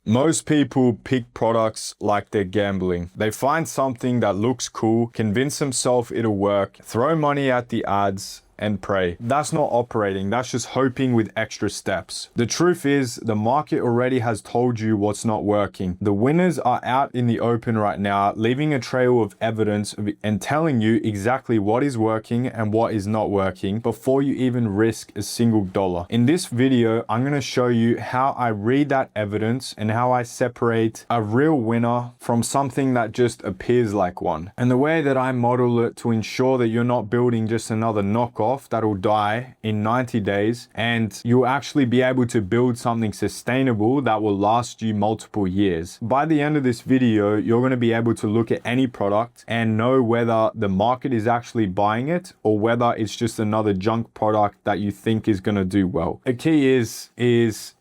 Most people pick products like they're gambling. They find something that looks cool, convince themselves it'll work, throw money at the ads, and pray. That's not operating, that's just hoping with extra steps. The truth is, the market already has told you what's not working. The winners are out in the open right now, leaving a trail of evidence and telling you exactly what is working and what is not working before you even risk a single dollar. In this video, I'm going to show you how I read that evidence and how I separate a real winner from something that just appears like one. And the way that I model it to ensure that you're not building just another knockoff that'll die in 90 days, and you'll actually be able to build something sustainable that will last you multiple years. By the end of this video, you're going to be able to look at any product and know whether the market is actually buying it or whether it's just another junk product that you think is going to do well. The key is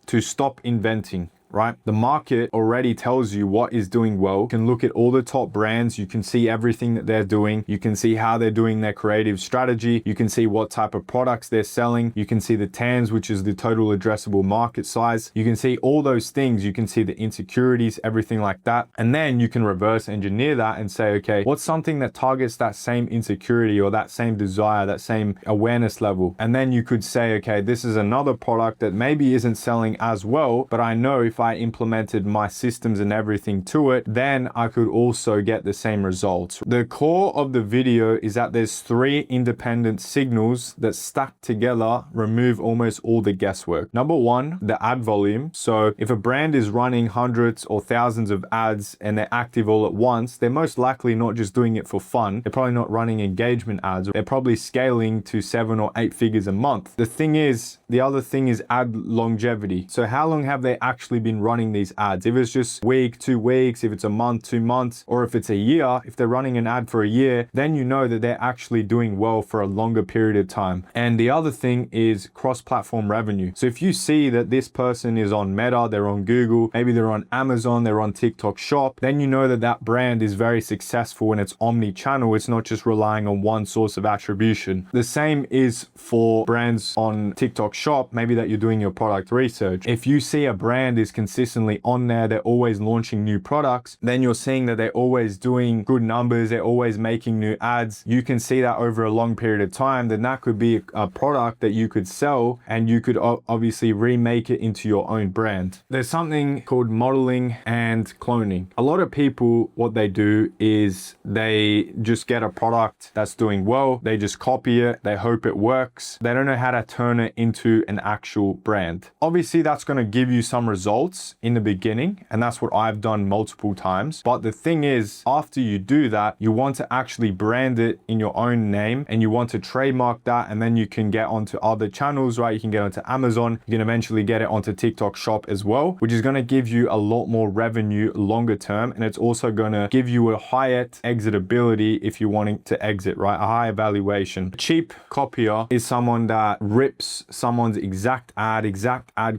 to stop inventing. Right? The market already tells you what is doing well. You can look at all the top brands. You can see everything that they're doing. You can see how they're doing their creative strategy. You can see what type of products they're selling. You can see the TAMs, which is the total addressable market size. You can see all those things. You can see the insecurities, everything like that. And then you can reverse engineer that and say, okay, what's something that targets that same insecurity or that same desire, that same awareness level? And then you could say, okay, this is another product that maybe isn't selling as well, but I know if I implemented my systems and everything to it, then I could also get the same results. The core of the video is that there's 3 independent signals that stacked together remove almost all the guesswork. Number 1, the ad volume. So if a brand is running hundreds or thousands of ads and they're active all at once, they're most likely not just doing it for fun. They're probably not running engagement ads. They're probably scaling to 7 or 8 figures a month. The other thing is ad longevity. So how long have they actually been running these ads? If it's just week, 2 weeks, if it's a month, 2 months, or if it's a year, if they're running an ad for a year, then you know that they're actually doing well for a longer period of time. And the other thing is cross-platform revenue. So if you see that this person is on Meta, they're on Google, maybe they're on Amazon, they're on TikTok Shop, then you know that that brand is very successful and it's omni-channel. It's not just relying on one source of attribution. The same is for brands on TikTok Shop, maybe that you're doing your product research. If you see a brand is consistently on there, they're always launching new products, then you're seeing that they're always doing good numbers, they're always making new ads. You can see that over a long period of time, then that could be a product that you could sell and you could obviously remake it into your own brand. There's something called modeling and cloning. A lot of people, what they do is they just get a product that's doing well, they just copy it, they hope it works. They don't know how to turn it into an actual brand. Obviously, that's going to give you some results in the beginning, and that's what I've done multiple times. But the thing is, after you do that, you want to actually brand it in your own name and you want to trademark that, and then you can get onto other channels, right? You can get onto Amazon, you can eventually get it onto TikTok Shop as well, which is going to give you a lot more revenue longer term, and it's also going to give you a higher exitability if you're wanting to exit, right? A higher valuation. A cheap copier is someone that rips someone's exact ad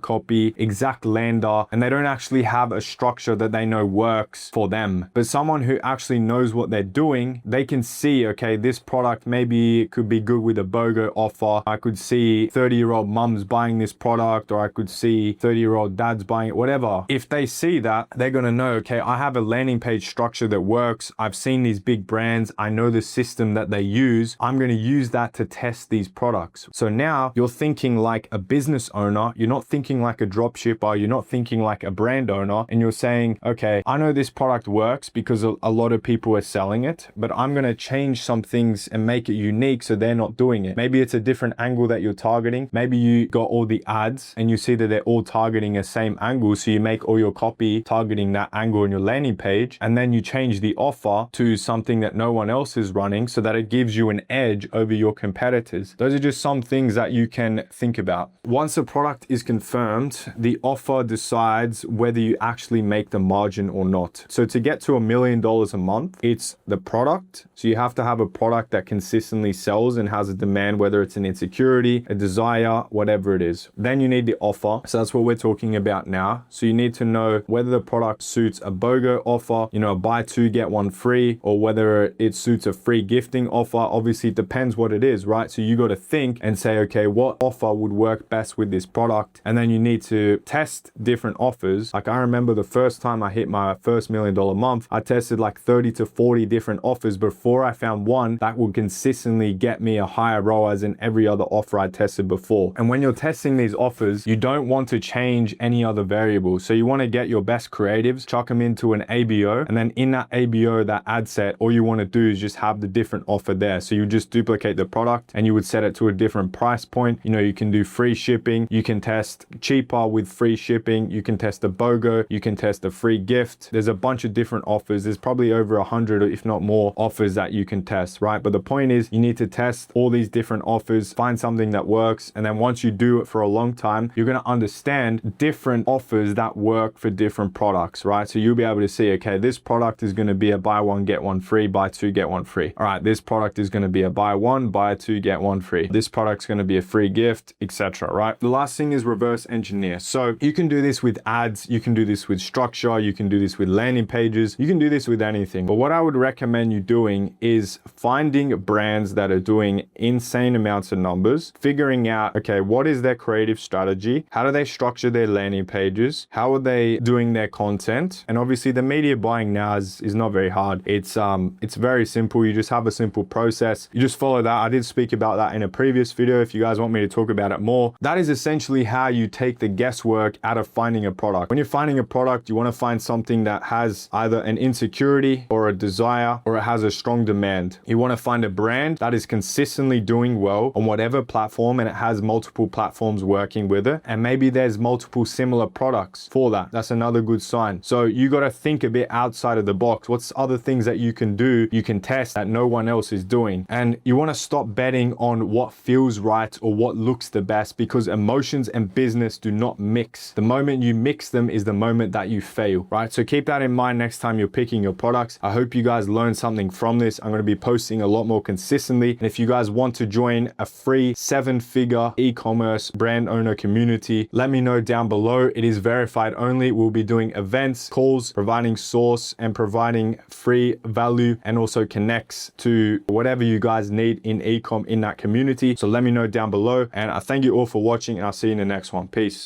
copy, exact lander, and they don't actually have a structure that they know works for them. But someone who actually knows what they're doing, they can see, okay, this product maybe it could be good with a BOGO offer. I could see 30-year-old mums buying this product, or I could see 30-year-old dads buying it, whatever. If they see that, they're going to know, okay, I have a landing page structure that works. I've seen these big brands. I know the system that they use. I'm going to use that to test these products. So now you're thinking like a business owner. You're not thinking like a drop shipper. You're not thinking like a brand owner, and you're saying, okay, I know this product works because a lot of people are selling it, but I'm going to change some things and make it unique so they're not doing it. Maybe it's a different angle that you're targeting. Maybe you got all the ads and you see that they're all targeting a same angle, so you make all your copy targeting that angle on your landing page, and then you change the offer to something that no one else is running so that it gives you an edge over your competitors. Those are just some things that you can think about. Once a product is confirmed, the offer decides whether you actually make the margin or not. So to get to $1 million a month, it's the product. So you have to have a product that consistently sells and has a demand, whether it's an insecurity, a desire, whatever it is. Then you need the offer. So that's what we're talking about now. So you need to know whether the product suits a BOGO offer, a buy 2 get 1 free, or whether it suits a free gifting offer. Obviously, it depends what it is, right? So you got to think and say, okay, what offer would work best with this product? And then you need to test different different offers. Like I remember the first time I hit my first $1 million month, I tested like 30 to 40 different offers before I found one that would consistently get me a higher ROAS than every other offer I tested before. And when you're testing these offers, you don't want to change any other variables. So you want to get your best creatives, chuck them into an ABO, and then in that ABO, that ad set, all you want to do is just have the different offer there. So you just duplicate the product and you would set it to a different price point. You know, you can do free shipping, you can test cheaper with free shipping, you can test a BOGO, you can test a free gift. There's a bunch of different offers. There's probably over 100 if not more offers that you can test, right? But the point is you need to test all these different offers, find something that works. And then once you do it for a long time, you're going to understand different offers that work for different products, right? So you'll be able to see, okay, this product is going to be a buy one, get one free, buy two, get one free. All right, this product is going to be a buy one, buy two, get one free. This product's going to be a free gift, etc. Right? The last thing is reverse engineer. So you can do this with ads, you can do this with structure, you can do this with landing pages, you can do this with anything. But what I would recommend you doing is finding brands that are doing insane amounts of numbers, figuring out, okay, what is their creative strategy? How do they structure their landing pages? How are they doing their content? And obviously the media buying now is not very hard. It's very simple. You just have a simple process. You just follow that. I did speak about that in a previous video. If you guys want me to talk about it more, that is essentially how you take the guesswork out of finding a product. When you're finding a product, you want to find something that has either an insecurity or a desire, or it has a strong demand. You want to find a brand that is consistently doing well on whatever platform and it has multiple platforms working with it. And maybe there's multiple similar products for that. That's another good sign. So you got to think a bit outside of the box. What's other things that you can do, you can test that no one else is doing? And you want to stop betting on what feels right or what looks the best, because emotions and business do not mix. The moment you mix them is the moment that you fail, right? So keep that in mind next time you're picking your products. I hope you guys learned something from this. I'm going to be posting a lot more consistently. And if you guys want to join a free 7-figure e-commerce brand owner community, let me know down below. It is verified only. We'll be doing events, calls, providing source and providing free value, and also connects to whatever you guys need in e-com in that community. So let me know down below, and I thank you all for watching, and I'll see you in the next one. Peace.